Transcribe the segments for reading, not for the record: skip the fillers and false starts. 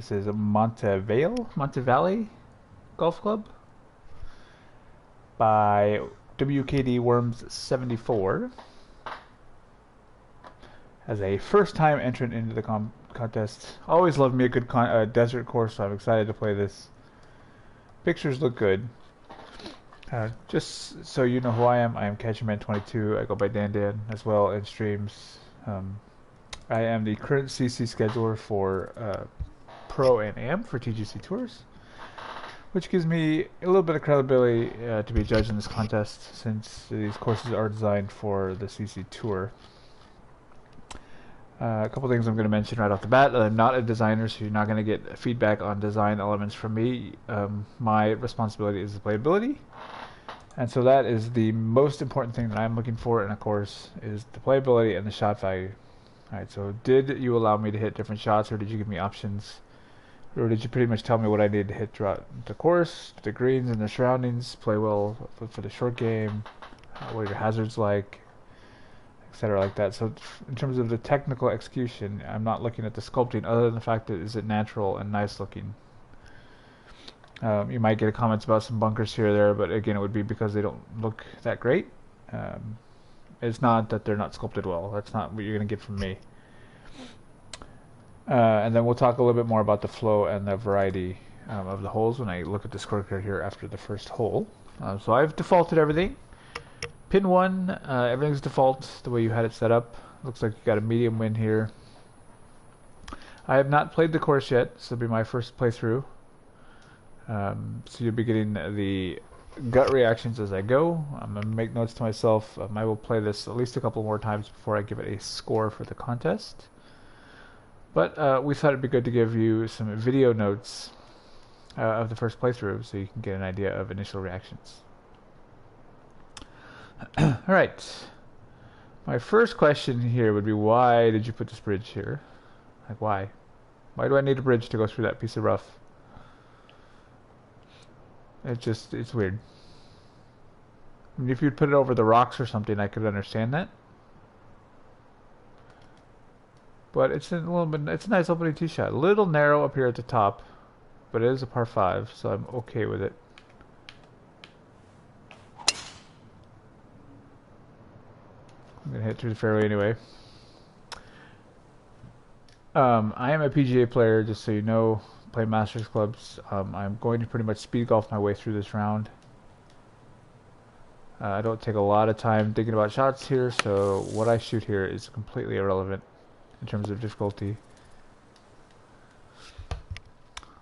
This is a MonteValee Golf Club by WKD Worms 74 as a first-time entrant into the contest. Always loved me a good desert course, so I'm excited to play this. Pictures look good. Just so you know who I am CatcherMan22. I go by Dan as well in streams. I am the current CC scheduler for Pro and Am for TGC Tours, which gives me a little bit of credibility to be judged in this contest, since these courses are designed for the CC Tour. A couple things I'm going to mention right off the bat. I'm not a designer, so you're not going to get feedback on design elements from me. My responsibility is the playability, and so that is the most important thing that I'm looking for in a course, is the playability and the shot value. Alright, so did you allow me to hit different shots, or did you give me options? Or did you pretty much tell me what I need to hit throughout the course, the greens and the surroundings, play well for the short game, what are your hazards like, etc. like that. So in terms of the technical execution, I'm not looking at the sculpting other than the fact that is it natural and nice looking. You might get comments about some bunkers here or there, but again, it would be because they don't look that great. It's not that they're not sculpted well. That's not what you're going to get from me. And then we'll talk a little bit more about the flow and the variety of the holes when I look at the scorecard here after the first hole. So I've defaulted everything. Pin 1, everything's default the way you had it set up. Looks like you got a medium win here. I have not played the course yet, so it'll be my first playthrough. So you'll be getting the gut reactions as I go. I'm going to make notes to myself. I will play this at least a couple more times before I give it a score for the contest. But we thought it'd be good to give you some video notes of the first playthrough so you can get an idea of initial reactions. Alright. My first question here would be, why did you put this bridge here? Like, why? Why do I need a bridge to go through that piece of rough? It's weird. I mean, if you'd put it over the rocks or something, I could understand that. But it's a nice opening tee shot. A little narrow up here at the top, but it is a par 5, so I'm okay with it. I'm gonna hit through the fairway anyway. I am a PGA player, just so you know. Play Masters clubs. I'm going to pretty much speed golf my way through this round. I don't take a lot of time thinking about shots here, so what I shoot here is completely irrelevant in terms of difficulty.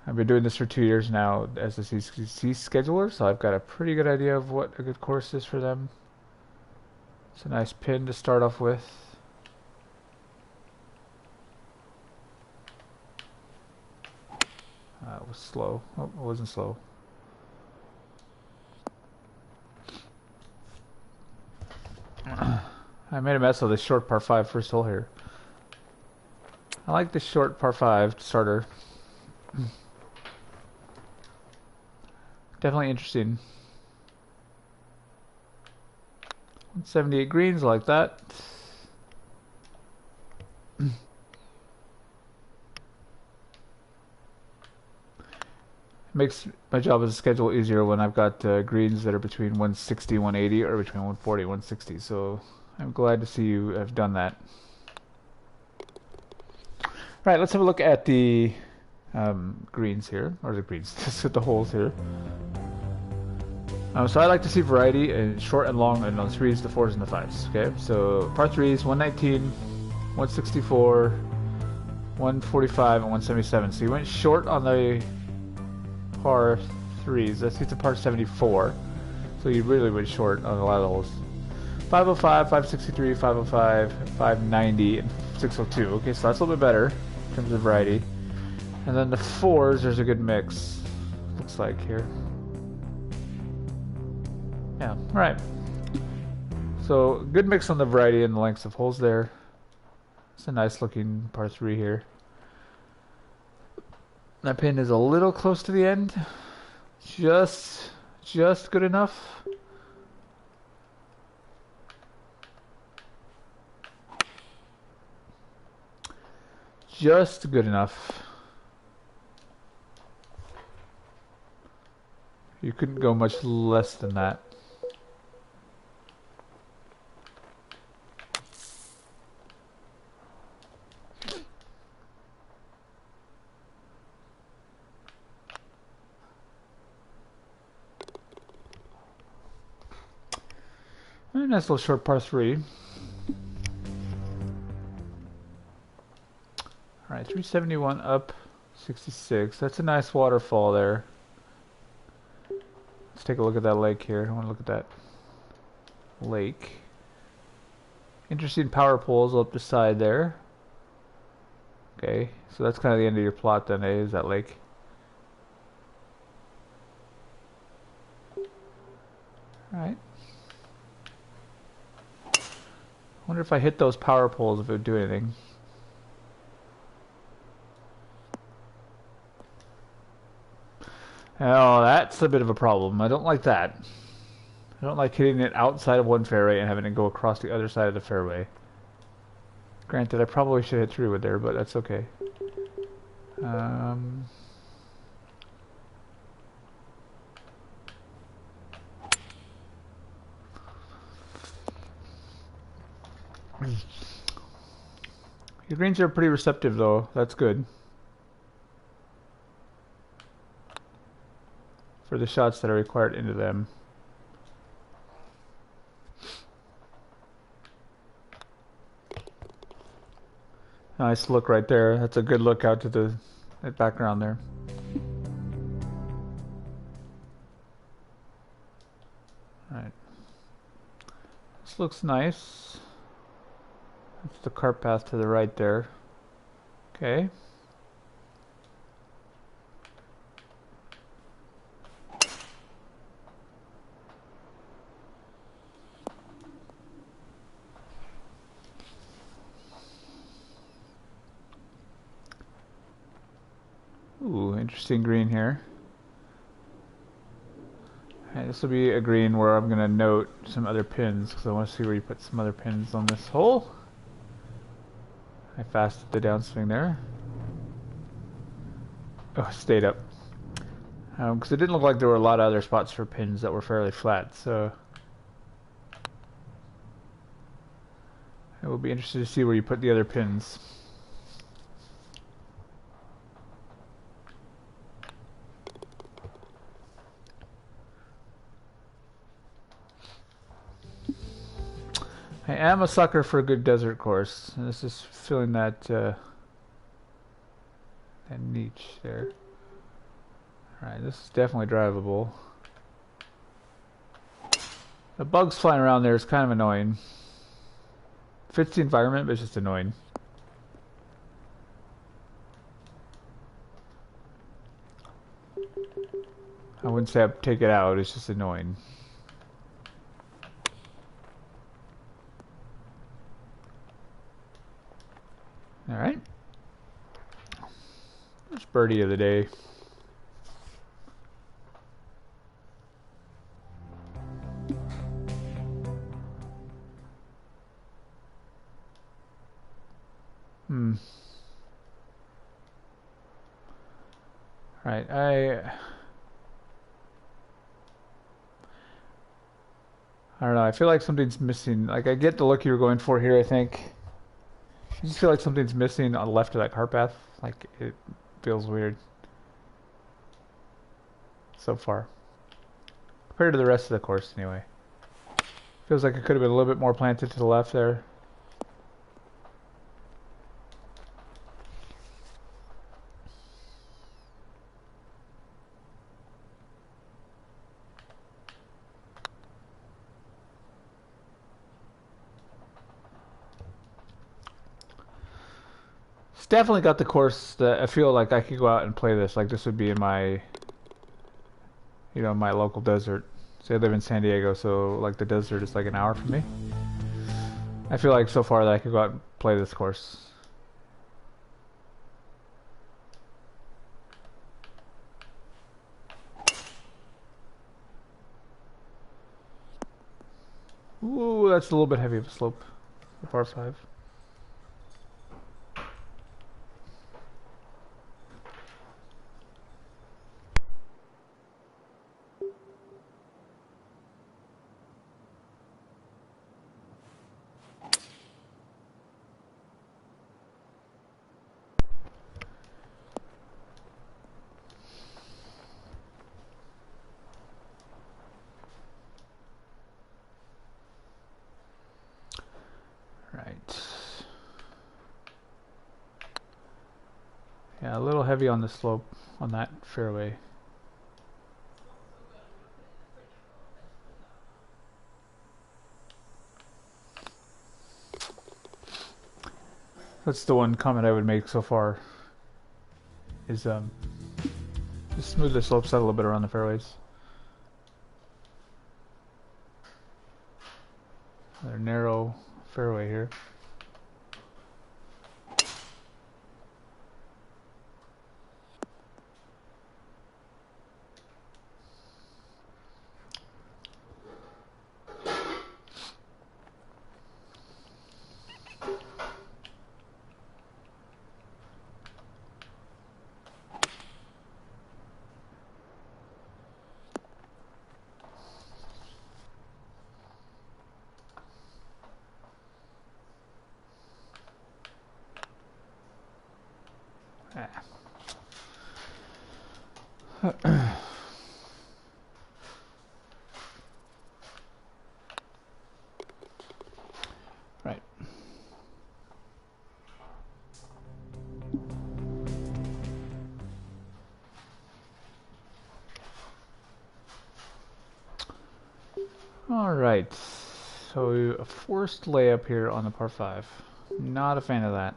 I've been doing this for 2 years now as a CC scheduler, so I've got a pretty good idea of what a good course is for them. It's a nice pin to start off with. It was slow. Oh, it wasn't slow. I made a mess of this short par 5 first hole here. I like this short par 5 starter. Definitely interesting. 178 greens, like that. Makes my job as a schedule easier when I've got greens that are between 160 180 or between 140 160, so I'm glad to see you have done that. Right, let's have a look at the greens here, or the greens, just at the holes here. So I like to see variety in short and long, and on 3s, the 4s, and the 5s. Okay, so par 3s, 119, 164, 145, and 177. So you went short on the par 3s. Let's get to par 74. So you really went short on a lot of the holes. 505, 563, 505, 590, and 602. Okay, so that's a little bit better in terms of variety. And then the 4s, there's a good mix. Looks like here. Yeah, alright. So, good mix on the variety and the lengths of holes there. It's a nice looking par 3 here. That pin is a little close to the end. Just good enough. Just good enough. You couldn't go much less than that. Nice little short par 3. Alright, 371 up 66. That's a nice waterfall there. Let's take a look at that lake here. I want to look at that lake. Interesting power poles up the side there. Okay, so that's kind of the end of your plot then, eh? Is that lake? Alright. Wonder if I hit those power poles if it would do anything. Oh, that's a bit of a problem. I don't like that. I don't like hitting it outside of one fairway and having it go across the other side of the fairway. Granted, I probably should hit 3-wood there, but that's okay. Your greens are pretty receptive though, that's good. For the shots that are required into them. Nice look right there. That's a good look out to the background there. Alright. This looks nice. That's the cart path to the right there. Okay. Ooh, interesting green here. Alright, this will be a green where I'm going to note some other pins because I want to see where you put some other pins on this hole. I fasted the downswing there. Oh, stayed up. Because it didn't look like there were a lot of other spots for pins that were fairly flat, so I will be interested to see where you put the other pins. I am a sucker for a good desert course. And this is filling that that niche there. Alright, this is definitely drivable. The bugs flying around there is kind of annoying. Fits the environment, but it's just annoying. I wouldn't say I'd take it out, it's just annoying. Alright. First birdie of the day. Right, I don't know, I feel like something's missing. Like, I get the look you were going for here, I think. I just feel like something's missing on the left of that cart path. Like, it feels weird. So far. Compared to the rest of the course, anyway. Feels like it could have been a little bit more planted to the left there. It's definitely got the course that I feel like I could go out and play this. Like, this would be in my, you know, my local desert. Say I live in San Diego, so like the desert is like an hour from me. I feel like so far that I could go out and play this course. Ooh, that's a little bit heavy of a slope. The par 5. heavy on the slope on that fairway. That's the one comment I would make so far. Is just smooth the slopes out a little bit around the fairways. Another narrow fairway here. Right. All right. So a forced layup here on the par 5. Not a fan of that.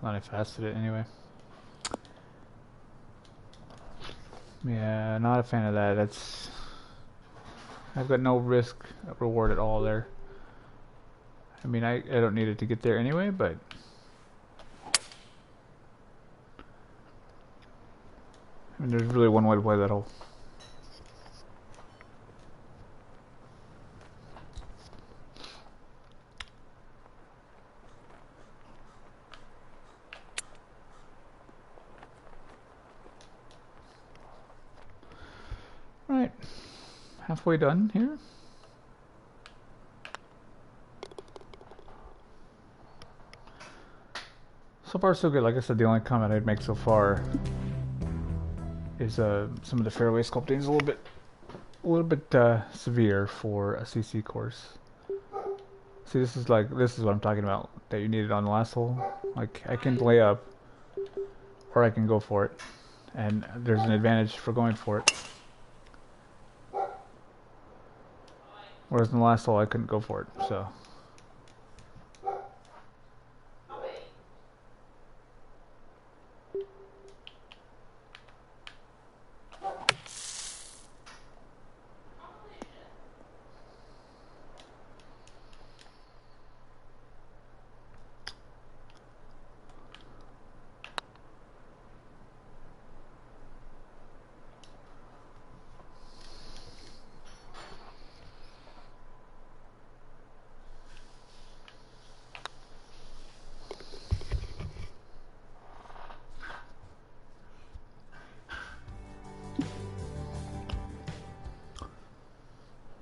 Thought I fasted it anyway. Yeah, not a fan of that. I've got no risk reward at all there. I mean, I don't need it to get there anyway, but I mean, there's really one way to play that hole. Right, halfway done here. So far so good. Like I said, the only comment I'd make so far is some of the fairway sculpting is a little bit severe for a CC course. See, this is what I'm talking about, that you needed on the last hole. Like, I can lay up or I can go for it, and there's an advantage for going for it. Whereas in the last hole I couldn't go for it, so.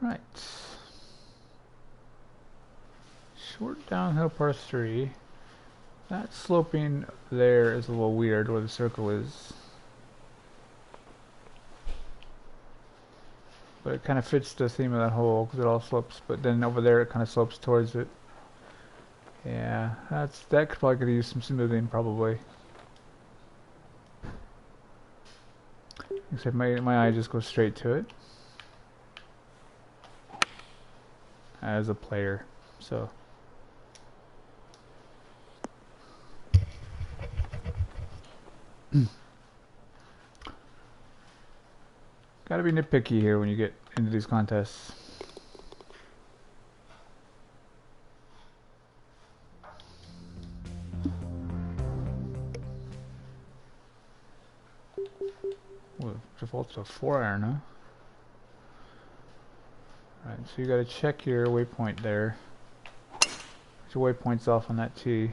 Right. Short downhill par 3. That sloping there is a little weird where the circle is. But it kind of fits the theme of that hole because it all slopes. But then over there it kind of slopes towards it. Yeah, that could use some smoothing probably. Except my eye just goes straight to it. As a player, so gotta be nitpicky here when you get into these contests. Well, defaults to a 4-iron, huh? Right, so you got to check your waypoint there. Your waypoint's off on that tee.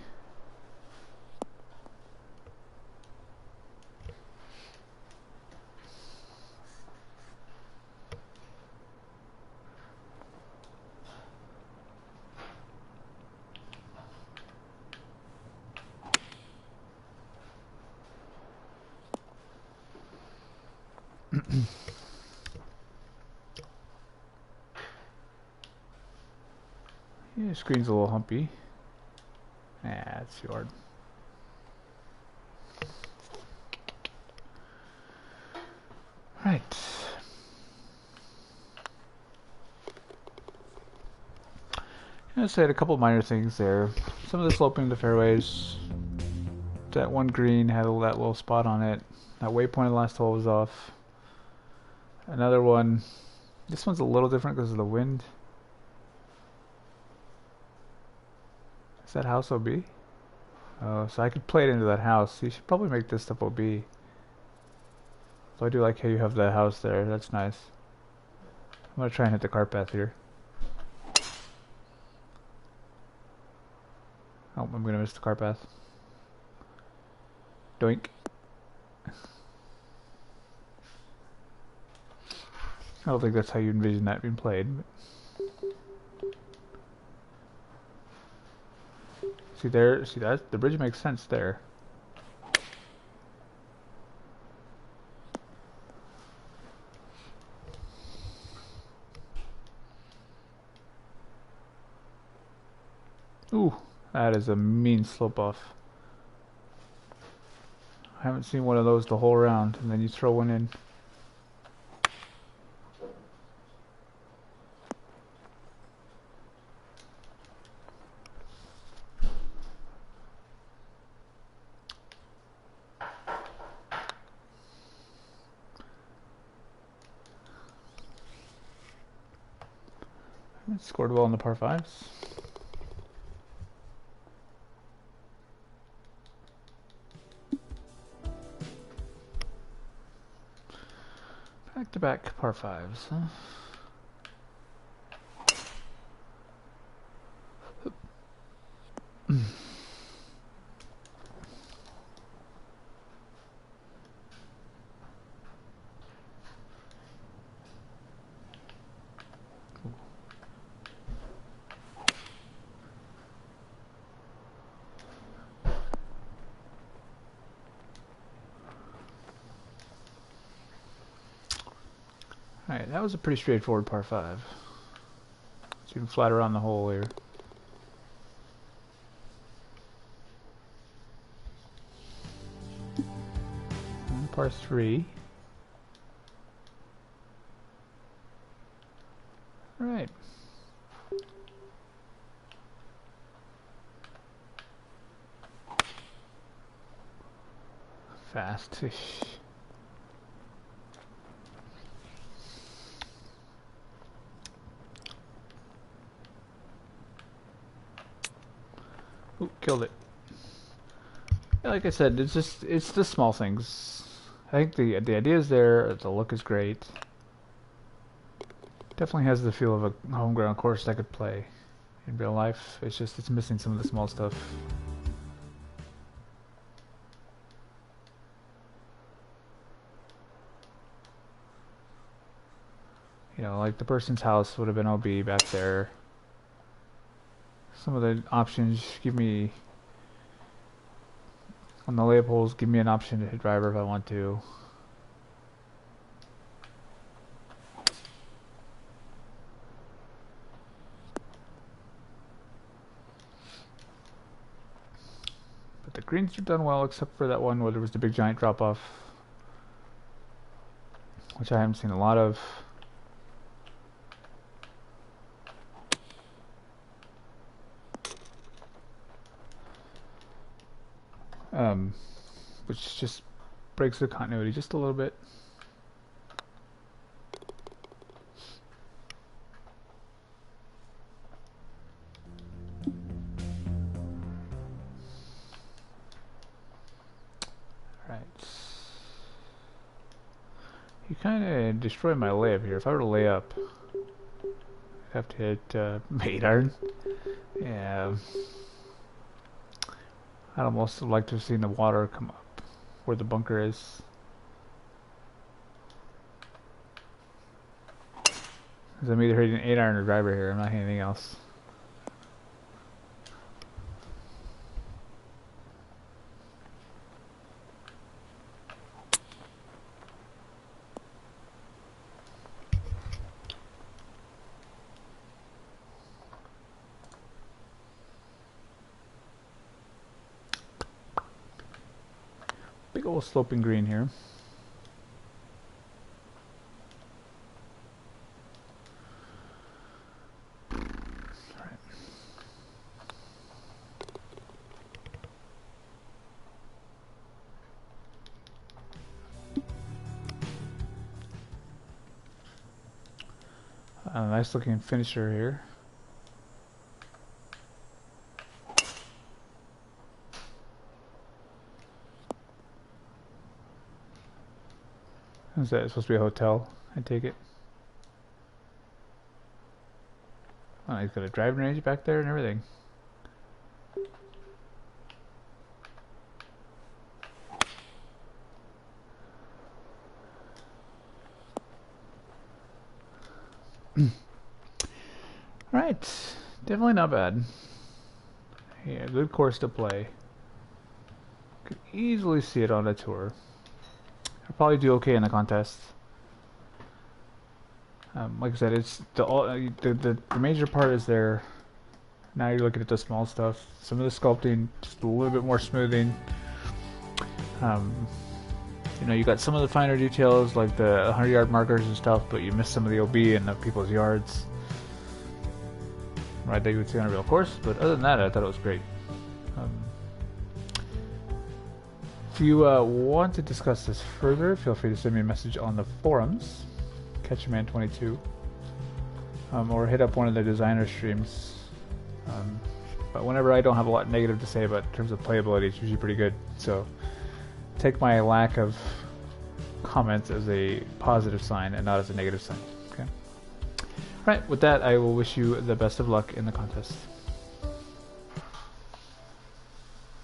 Yeah, the screen's a little humpy. That's fjord. Right. I just had a couple minor things there. Some of the sloping of the fairways. That one green had that little spot on it. That waypoint of the last hole was off. Another one. This one's a little different because of the wind. Is that house OB? Oh, so I could play it into that house. You should probably make this stuff OB. So I do like how you have the house there. That's nice. I'm gonna try and hit the cart path here. Oh, I'm gonna miss the cart path. Doink. I don't think that's how you envision that being played. But see there, see that? The bridge makes sense there. Ooh, that is a mean slope off. I haven't seen one of those the whole round, and then you throw one in. Scored well on the par fives. Back-to-back par fives, huh? Alright, that was a pretty straightforward par 5. It's even flatter on the hole here. And par 3. Alright. Fast-ish. Ooh, killed it. Yeah, like I said, it's the small things. I think the idea is there, the look is great. Definitely has the feel of a home ground course I could play in real life. It's just it's missing some of the small stuff. You know, like the person's house would have been OB back there. Some of the options give me, on the layup holes, give me an option to hit driver if I want to. But the greens are done well, except for that one where there was the big giant drop off, which I haven't seen a lot of. Which just breaks the continuity just a little bit. Alright. You kind of destroyed my layup here. If I were to lay up, I'd have to hit 8 iron. Yeah. I'd almost like to have seen the water come up where the bunker is. Because I'm either hitting an 8 iron or driver here. I'm not hitting anything else. big old sloping green here. A nice looking finisher here. Is that supposed to be a hotel? I take it. Oh, he's got a driving range back there and everything. Alright, definitely not bad. Yeah, good course to play. Could easily see it on a tour. I'll probably do okay in the contest. Like I said, it's the major part is there. Now you're looking at the small stuff. Some of the sculpting, just a little bit more smoothing. You know, you got some of the finer details like the 100-yard markers and stuff, but you missed some of the OB and the people's yards. Right, that you would see on a real course. But other than that, I thought it was great. If you want to discuss this further, feel free to send me a message on the forums, Catcherman22, or hit up one of the designer streams. But whenever I don't have a lot negative to say about in terms of playability, it's usually pretty good. So take my lack of comments as a positive sign and not as a negative sign. Okay. All right. With that, I will wish you the best of luck in the contest.